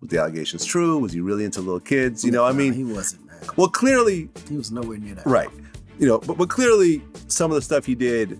Was the allegations true? Was he really into little kids? You know, No, I mean, he wasn't, man. well, clearly, He was nowhere near that. right. You know, but clearly some of the stuff he did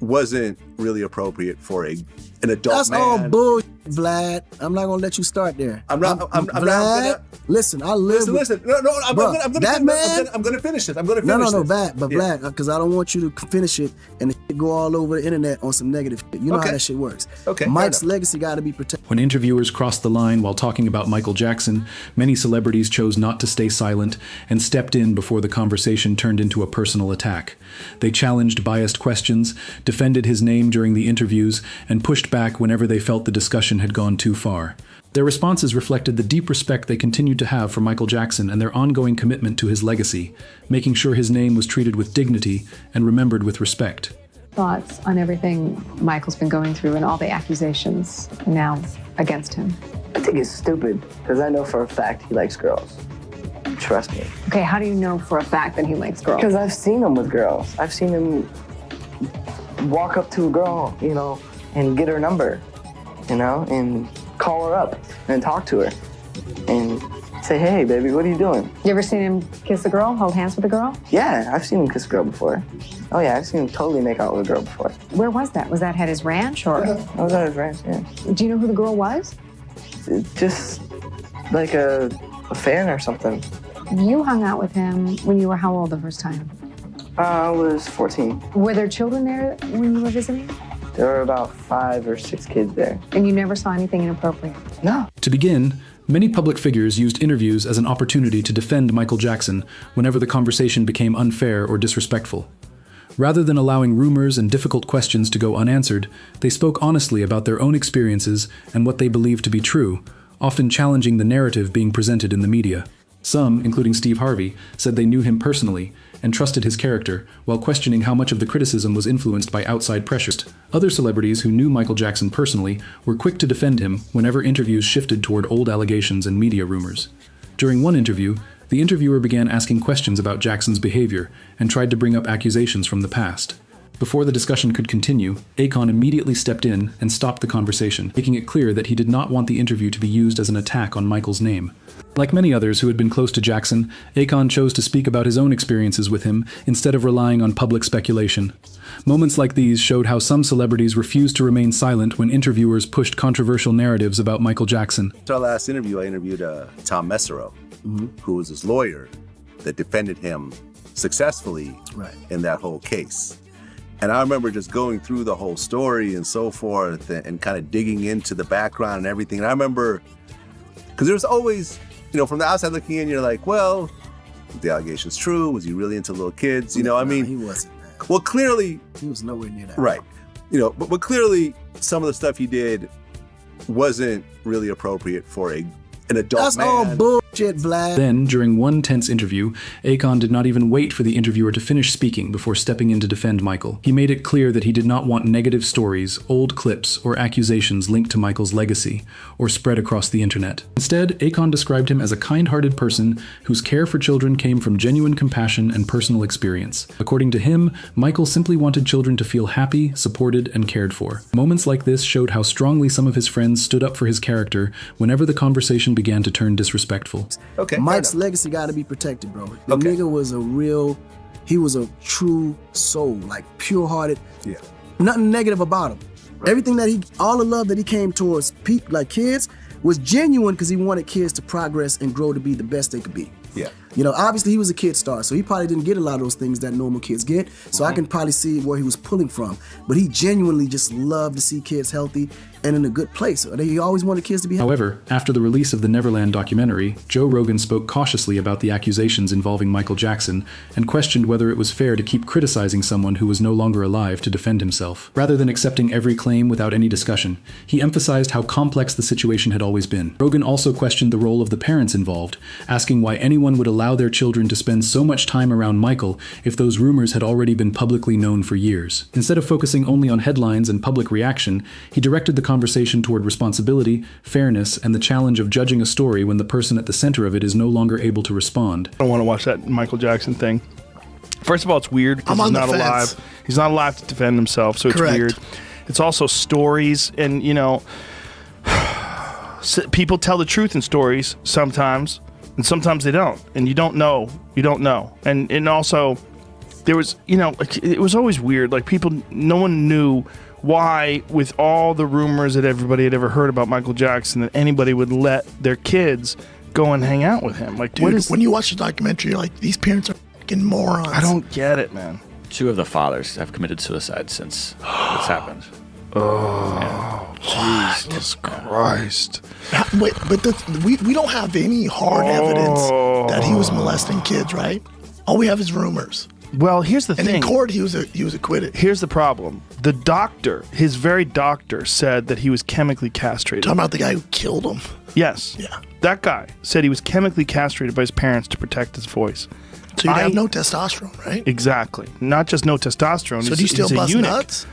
wasn't really appropriate for an adult That's man. all bullshit, Vlad. I'm not gonna let you start there. I'm not gonna. Listen, I live. Listen. No. I'm gonna finish this. I'm gonna finish No, this. Vlad, because I don't want you to finish it and the shit go all over the internet on some negative shit. You know how that shit works. Okay. Mike's legacy got to be protected. When interviewers crossed the line while talking about Michael Jackson, many celebrities chose not to stay silent and stepped in before the conversation turned into a personal attack. They challenged biased questions, defended his name during the interviews, and pushed back whenever they felt the discussion had gone too far. Their responses reflected the deep respect they continued to have for Michael Jackson and their ongoing commitment to his legacy, making sure his name was treated with dignity and remembered with respect. Thoughts on everything Michael's been going through and all the accusations now against him? I think it's stupid because I know for a fact he likes girls. Trust me. Okay, how do you know for a fact that he likes girls? Because I've seen him with girls. I've seen him walk up to a girl, you know, and get her number, you know, and call her up and talk to her and say, hey, baby, what are you doing? You ever seen him kiss a girl, hold hands with a girl? Yeah, I've seen him kiss a girl before. Oh, yeah, I've seen him totally make out with a girl before. Where was that? Was that at his ranch or? I was at his ranch, yeah. Do you know who the girl was? Just like a fan or something. You hung out with him when you were how old the first time? I was 14. Were there children there when you were visiting? There were about 5 or 6 kids there. And you never saw anything inappropriate? No. To begin, many public figures used interviews as an opportunity to defend Michael Jackson whenever the conversation became unfair or disrespectful. Rather than allowing rumors and difficult questions to go unanswered, they spoke honestly about their own experiences and what they believed to be true, often challenging the narrative being presented in the media. Some, including Steve Harvey, said they knew him personally and trusted his character, while questioning how much of the criticism was influenced by outside pressures. Other celebrities who knew Michael Jackson personally were quick to defend him whenever interviews shifted toward old allegations and media rumors. During one interview, the interviewer began asking questions about Jackson's behavior and tried to bring up accusations from the past. Before the discussion could continue, Akon immediately stepped in and stopped the conversation, making it clear that he did not want the interview to be used as an attack on Michael's name. Like many others who had been close to Jackson, Akon chose to speak about his own experiences with him instead of relying on public speculation. Moments like these showed how some celebrities refused to remain silent when interviewers pushed controversial narratives about Michael Jackson. After our last interview, I interviewed Tom Mesereau, who was his lawyer that defended him successfully in that whole case. And I remember just going through the whole story and so forth and kind of digging into the background and everything. And I remember, because there's always, you know, from the outside looking in, you're like, well, was the allegations true? Was he really into little kids? You know, I mean, he wasn't, man. Well, clearly. He was nowhere near that. Right. You know, but clearly some of the stuff he did wasn't really appropriate for an adult That's man. all bullshit, Vlad. Then, during one tense interview, Akon did not even wait for the interviewer to finish speaking before stepping in to defend Michael. He made it clear that he did not want negative stories, old clips, or accusations linked to Michael's legacy, or spread across the internet. Instead, Akon described him as a kind-hearted person whose care for children came from genuine compassion and personal experience. According to him, Michael simply wanted children to feel happy, supported, and cared for. Moments like this showed how strongly some of his friends stood up for his character whenever the conversation began to turn disrespectful. Okay. Mike's legacy got to be protected, bro. The nigga was he was a true soul, like pure-hearted. Yeah. Nothing negative about him. Right. Everything that all the love that he came towards like kids was genuine because he wanted kids to progress and grow to be the best they could be. Yeah. You know, obviously he was a kid star, so he probably didn't get a lot of those things that normal kids get. So I can probably see where he was pulling from. But he genuinely just loved to see kids healthy and in a good place. He always wanted kids to be healthy. However, after the release of the Neverland documentary, Joe Rogan spoke cautiously about the accusations involving Michael Jackson and questioned whether it was fair to keep criticizing someone who was no longer alive to defend himself. Rather than accepting every claim without any discussion, he emphasized how complex the situation had always been. Rogan also questioned the role of the parents involved, asking why anyone would allow their children to spend so much time around Michael if those rumors had already been publicly known for years. Instead of focusing only on headlines and public reaction, he directed the conversation toward responsibility, fairness, and the challenge of judging a story when the person at the center of it is no longer able to respond. I don't want to watch that Michael Jackson thing. First of all, it's weird because he's not alive. He's not alive to defend himself, so it's weird. It's also stories, and you know, people tell the truth in stories sometimes, and sometimes they don't, and you don't know. And also, there was, it was always weird. Like, no one knew why, with all the rumors that everybody had ever heard about Michael Jackson, that anybody would let their kids go and hang out with him. Like, dude, when you watch the documentary, you're like, these parents are fucking morons. I don't get it, man. 2 of the fathers have committed suicide since this happened. Oh, Jesus Christ. Wait, but we don't have any hard evidence that he was molesting kids, right? All we have is rumors. Well, here's the thing. And in court, he was acquitted. Here's the problem. The doctor, his very doctor, said that he was chemically castrated. Talking about the guy who killed him. Yes. Yeah. That guy said he was chemically castrated by his parents to protect his voice. So you'd have no testosterone, right? Exactly. Not just no testosterone. So do you still bust nuts?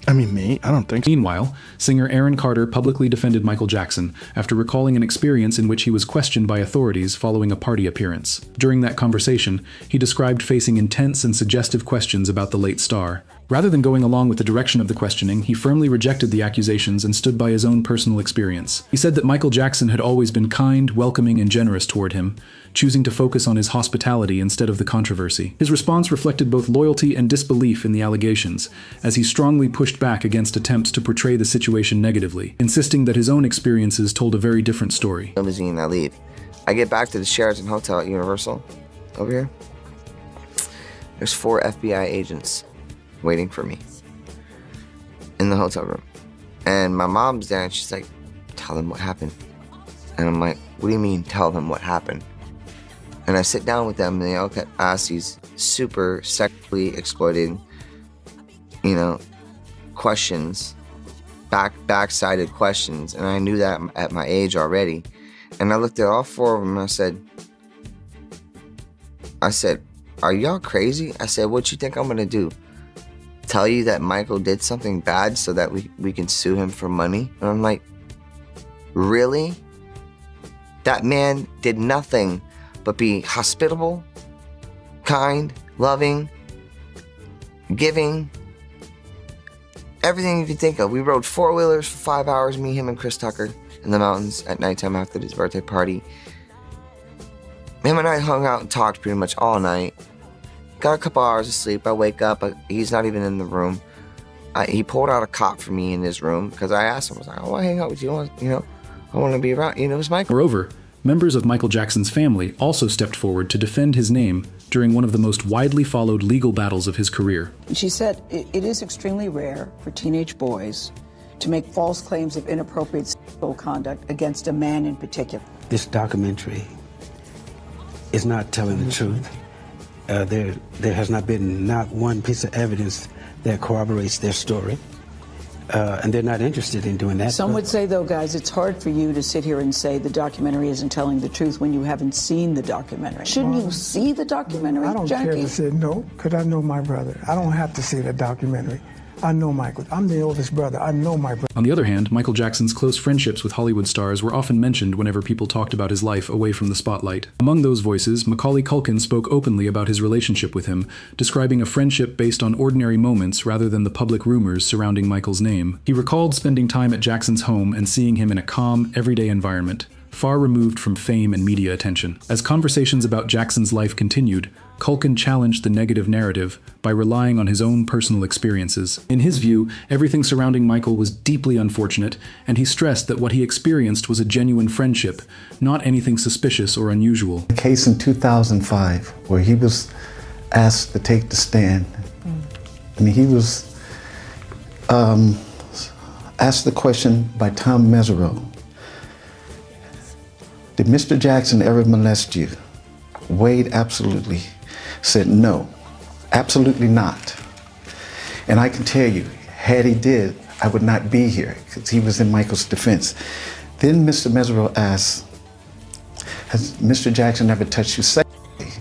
I mean, me? I don't think so. Meanwhile, singer Aaron Carter publicly defended Michael Jackson after recalling an experience in which he was questioned by authorities following a party appearance. During that conversation, he described facing intense and suggestive questions about the late star. Rather than going along with the direction of the questioning, he firmly rejected the accusations and stood by his own personal experience. He said that Michael Jackson had always been kind, welcoming, and generous toward him, choosing to focus on his hospitality instead of the controversy. His response reflected both loyalty and disbelief in the allegations, as he strongly pushed back against attempts to portray the situation negatively, insisting that his own experiences told a very different story. Limousine, I leave. I get back to the Sheraton Hotel at Universal, over here. There's 4 FBI agents waiting for me in the hotel room. And my mom's there and she's like, tell them what happened. And I'm like, what do you mean tell them what happened? And I sit down with them and they all ask these super sexually exploiting, questions, back-sided questions. And I knew that at my age already. And I looked at all 4 of them and I said, are y'all crazy? I said, what you think I'm gonna do? Tell you that Michael did something bad so that we can sue him for money? And I'm like, really? That man did nothing but be hospitable, kind, loving, giving, everything you can think of. We rode 4-wheelers for 5 hours, me, him, and Chris Tucker in the mountains at nighttime after his birthday party. Him and I hung out and talked pretty much all night. Got a couple hours of sleep. I wake up, he's not even in the room. He pulled out a cot for me in his room because I asked him, I was like, I want to hang out with you. I want to be around. It was Michael. Moreover, members of Michael Jackson's family also stepped forward to defend his name during one of the most widely followed legal battles of his career. She said, it is extremely rare for teenage boys to make false claims of inappropriate sexual conduct against a man in particular. This documentary is not telling the truth. There has not been not one piece of evidence that corroborates their story. And they're not interested in doing that. Some would say, though, guys, it's hard for you to sit here and say the documentary isn't telling the truth when you haven't seen the documentary. Shouldn't you see the documentary, I don't Jackie? care to say no, because I know my brother. I don't have to see the documentary. I know Michael. I'm the oldest brother. I know my brother. On the other hand, Michael Jackson's close friendships with Hollywood stars were often mentioned whenever people talked about his life away from the spotlight. Among those voices, Macaulay Culkin spoke openly about his relationship with him, describing a friendship based on ordinary moments rather than the public rumors surrounding Michael's name. He recalled spending time at Jackson's home and seeing him in a calm, everyday environment, far removed from fame and media attention. As conversations about Jackson's life continued, Culkin challenged the negative narrative by relying on his own personal experiences. In his view, everything surrounding Michael was deeply unfortunate, and he stressed that what he experienced was a genuine friendship, not anything suspicious or unusual. A case in 2005 where he was asked to take the stand. I mean, he was asked the question by Tom Mesereau. Did Mr. Jackson ever molest you? Wade absolutely said no, absolutely not. And I can tell you, had he did, I would not be here because he was in Michael's defense. Then Mr. Mesereau asked, has Mr. Jackson ever touched you sexually?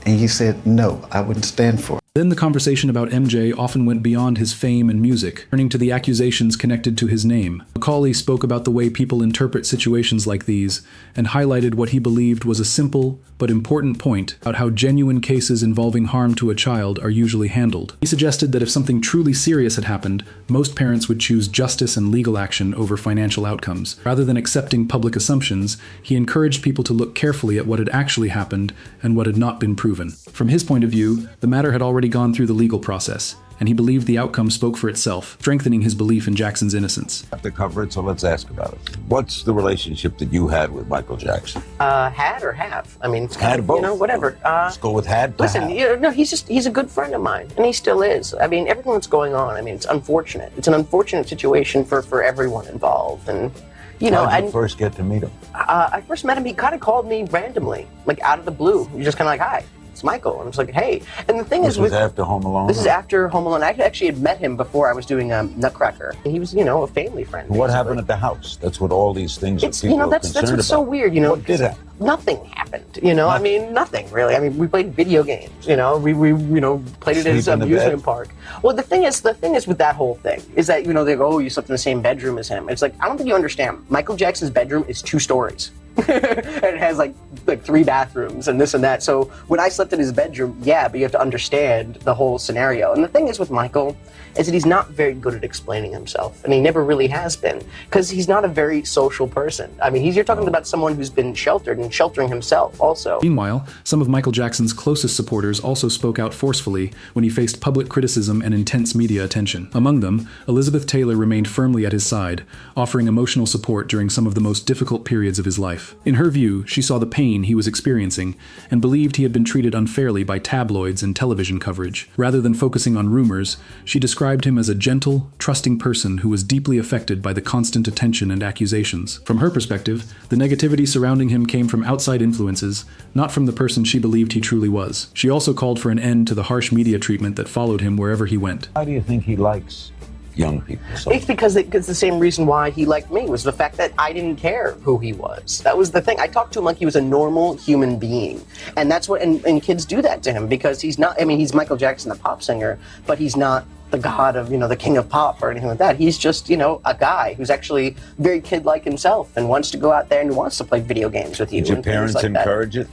And he said, no, I wouldn't stand for it. Then the conversation about MJ often went beyond his fame and music, turning to the accusations connected to his name. Macaulay spoke about the way people interpret situations like these, and highlighted what he believed was a simple but important point about how genuine cases involving harm to a child are usually handled. He suggested that if something truly serious had happened, most parents would choose justice and legal action over financial outcomes. Rather than accepting public assumptions, he encouraged people to look carefully at what had actually happened and what had not been proven. From his point of view, the matter had already gone through the legal process, and he believed the outcome spoke for itself, strengthening his belief in Jackson's innocence. I have to cover it, so let's ask about it. What's the relationship that you had with Michael Jackson? Had or have? I mean, it's kind Had of, both. you know, whatever. Let's go with had to Listen, have. no, he's a good friend of mine, and he still is. I mean, everything that's going on, I mean, it's unfortunate. It's an unfortunate situation for everyone involved, and you know, How'd you first get to meet him? I first met him. He kind of called me randomly, like out of the blue. He was just kind of like, "Hi, it's Michael," and I was like, "Hey." And the thing This is, was after Home Alone? This is after Home Alone. I actually had met him before I was doing Nutcracker. He was, you know, a family friend. What basically. happened at the house? That's what all these things It's, people you know, are that's concerned what's about. so weird, you know. What did happen? Nothing happened, you know. I mean, nothing really. I mean, we played video games, you know. We you know, played it at his Sleep in the amusement bed? park. Well, the thing is with that whole thing is that, you know, they go, "Oh, you slept in the same bedroom as him." It's like, I don't think you understand. Michael Jackson's bedroom is 2 stories. And it has like 3 bathrooms and this and that. So when I slept in his bedroom, yeah, but you have to understand the whole scenario. And the thing is with Michael is that he's not very good at explaining himself, and he never really has been, because he's not a very social person. I mean, you're talking about someone who's been sheltered and sheltering himself also. Meanwhile, some of Michael Jackson's closest supporters also spoke out forcefully when he faced public criticism and intense media attention. Among them, Elizabeth Taylor remained firmly at his side, offering emotional support during some of the most difficult periods of his life. In her view, she saw the pain he was experiencing and believed he had been treated unfairly by tabloids and television coverage. Rather than focusing on rumors, she described him as a gentle, trusting person who was deeply affected by the constant attention and accusations. From her perspective, the negativity surrounding him came from outside influences, not from the person she believed he truly was. She also called for an end to the harsh media treatment that followed him wherever he went. How do you think he likes young people? So It's because it's the same reason why he liked me, was the fact that I didn't care who he was. That was the thing. I talked to him like he was a normal human being. And that's what, and kids do that to him, because he's not, I mean, he's Michael Jackson, the pop singer, but he's not the god of, you know, the king of pop or anything like that. He's just, you know, a guy who's actually very kid-like himself and wants to go out there and wants to play video games with you. Did your and things parents like encourage it?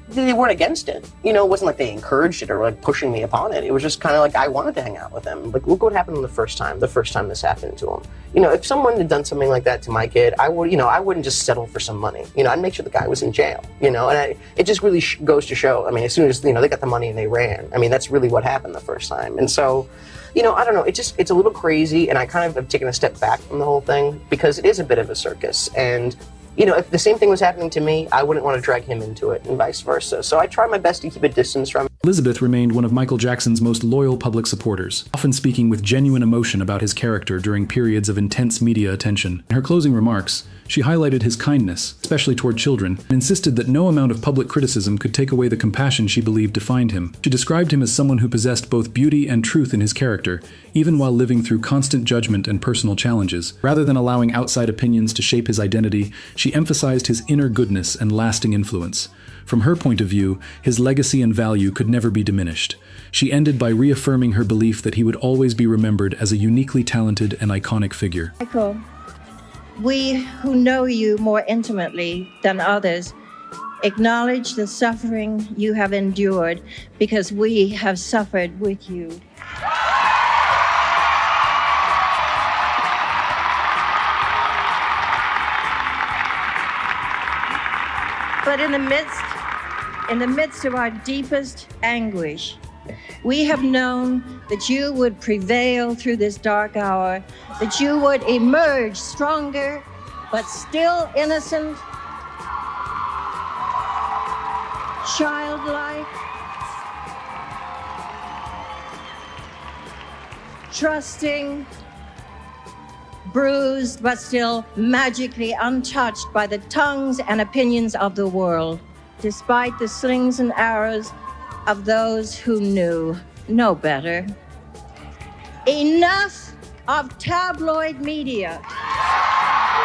They weren't against it. You know, it wasn't like they encouraged it or like pushing me upon it. It was just kind of like I wanted to hang out with him. Like, look what happened the first time this happened to him. You know, if someone had done something like that to my kid, I wouldn't just settle for some money. You know, I'd make sure the guy was in jail, you know, and it just really goes to show. I mean, as soon as, you know, they got the money and they ran, I mean, that's really what happened the first time. And so, you know, I don't know, it's a little crazy, and I kind of have taken a step back from the whole thing because it is a bit of a circus. And, you know, if the same thing was happening to me, I wouldn't want to drag him into it and vice versa. So I try my best to keep a distance from it. Elizabeth remained one of Michael Jackson's most loyal public supporters, often speaking with genuine emotion about his character during periods of intense media attention. In her closing remarks, she highlighted his kindness, especially toward children, and insisted that no amount of public criticism could take away the compassion she believed defined him. She described him as someone who possessed both beauty and truth in his character, even while living through constant judgment and personal challenges. Rather than allowing outside opinions to shape his identity, she emphasized his inner goodness and lasting influence. From her point of view, his legacy and value could never be diminished. She ended by reaffirming her belief that he would always be remembered as a uniquely talented and iconic figure. Michael, we who know you more intimately than others acknowledge the suffering you have endured because we have suffered with you. But in the midst of our deepest anguish, we have known that you would prevail through this dark hour, that you would emerge stronger, but still innocent, childlike, trusting, bruised, but still magically untouched by the tongues and opinions of the world, despite the slings and arrows of those who knew no better. Enough of tabloid media.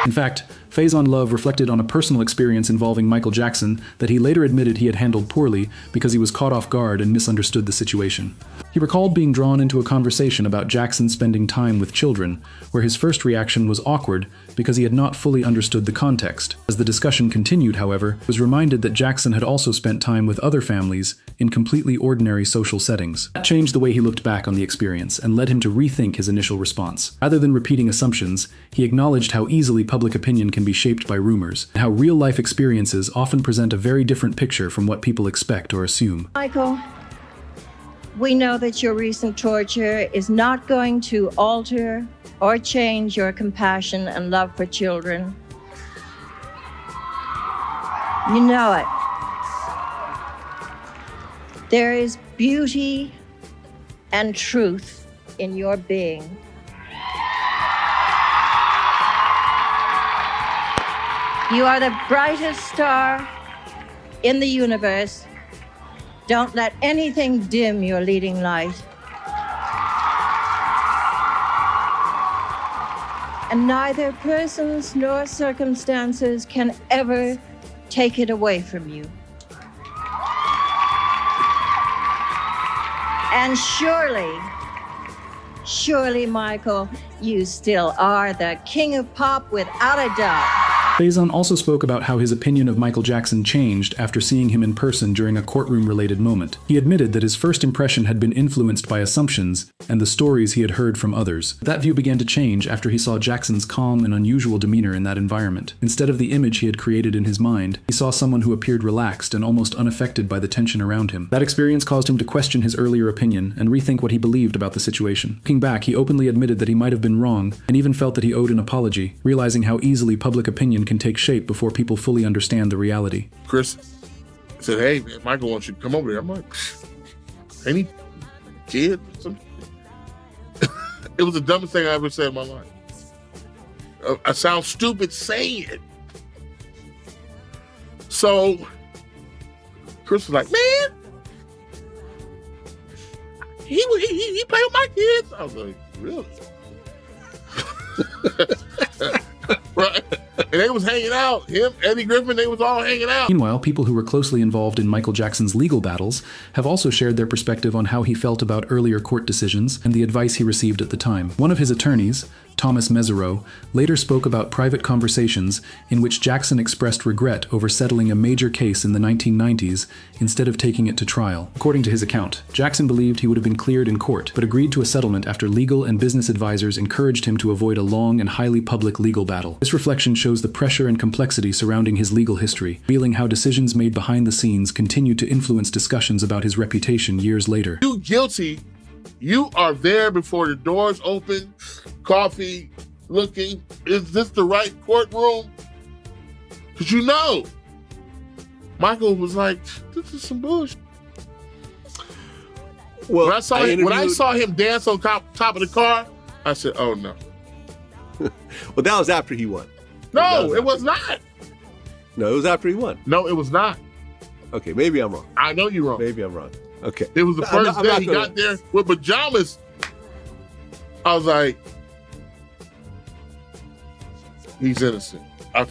In fact, Faison Love reflected on a personal experience involving Michael Jackson that he later admitted he had handled poorly because he was caught off guard and misunderstood the situation. He recalled being drawn into a conversation about Jackson spending time with children, where his first reaction was awkward because he had not fully understood the context. As the discussion continued, however, he was reminded that Jackson had also spent time with other families in completely ordinary social settings. That changed the way he looked back on the experience and led him to rethink his initial response. Rather than repeating assumptions, he acknowledged how easily public opinion can be shaped by rumors, and how real-life experiences often present a very different picture from what people expect or assume. Michael, we know that your recent torture is not going to alter or change your compassion and love for children. You know it. There is beauty and truth in your being. You are the brightest star in the universe. Don't let anything dim your leading light. And neither persons nor circumstances can ever take it away from you. And surely, Michael, you still are the king of pop without a doubt. Faison also spoke about how his opinion of Michael Jackson changed after seeing him in person during a courtroom-related moment. He admitted that his first impression had been influenced by assumptions and the stories he had heard from others. That view began to change after he saw Jackson's calm and unusual demeanor in that environment. Instead of the image he had created in his mind, he saw someone who appeared relaxed and almost unaffected by the tension around him. That experience caused him to question his earlier opinion and rethink what he believed about the situation. Looking back, he openly admitted that he might have been wrong and even felt that he owed an apology, realizing how easily public opinion can take shape before people fully understand the reality. Chris said, "Hey, man, Michael wants you to come over there." I'm like, "Any kid?" It was the dumbest thing I ever said in my life. I sound stupid saying it. So Chris was like, "Man, he played with my kids." I was like, "Really?" Right. And they was hanging out. Him, Eddie Griffin, they was all hanging out. Meanwhile, people who were closely involved in Michael Jackson's legal battles have also shared their perspective on how he felt about earlier court decisions and the advice he received at the time. One of his attorneys, Thomas Mesereau, later spoke about private conversations in which Jackson expressed regret over settling a major case in the 1990s instead of taking it to trial. According to his account, Jackson believed he would have been cleared in court, but agreed to a settlement after legal and business advisors encouraged him to avoid a long and highly public legal battle. This reflection shows the pressure and complexity surrounding his legal history, revealing how decisions made behind the scenes continued to influence discussions about his reputation years later. You guilty. You are there before the doors open, coffee, looking, is this the right courtroom? Because you know, Michael was like, "This is some bullshit." Well, when I saw him dance on top of the car, I said, "Oh no." Well, that was after he won. No, it was not. No, it was after he won. No, it was not. Okay, maybe I'm wrong. I know you're wrong. Maybe I'm wrong. Okay. It was the first day he got there with pajamas. I was like, he's innocent. I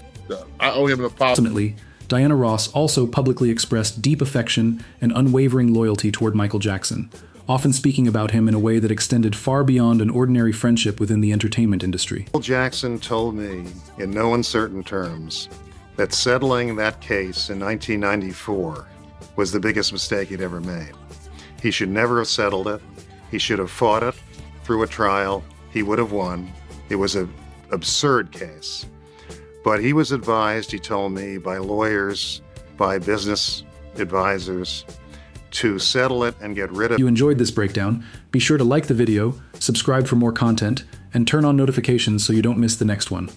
owe him an apology. Ultimately, Diana Ross also publicly expressed deep affection and unwavering loyalty toward Michael Jackson, often speaking about him in a way that extended far beyond an ordinary friendship within the entertainment industry. Michael Jackson told me in no uncertain terms that settling that case in 1994 was the biggest mistake he'd ever made. He should never have settled it. He should have fought it through a trial. He would have won. It was an absurd case. But he was advised, he told me, by lawyers, by business advisors, to settle it and get rid of it. If you enjoyed this breakdown, be sure to like the video, subscribe for more content, and turn on notifications so you don't miss the next one.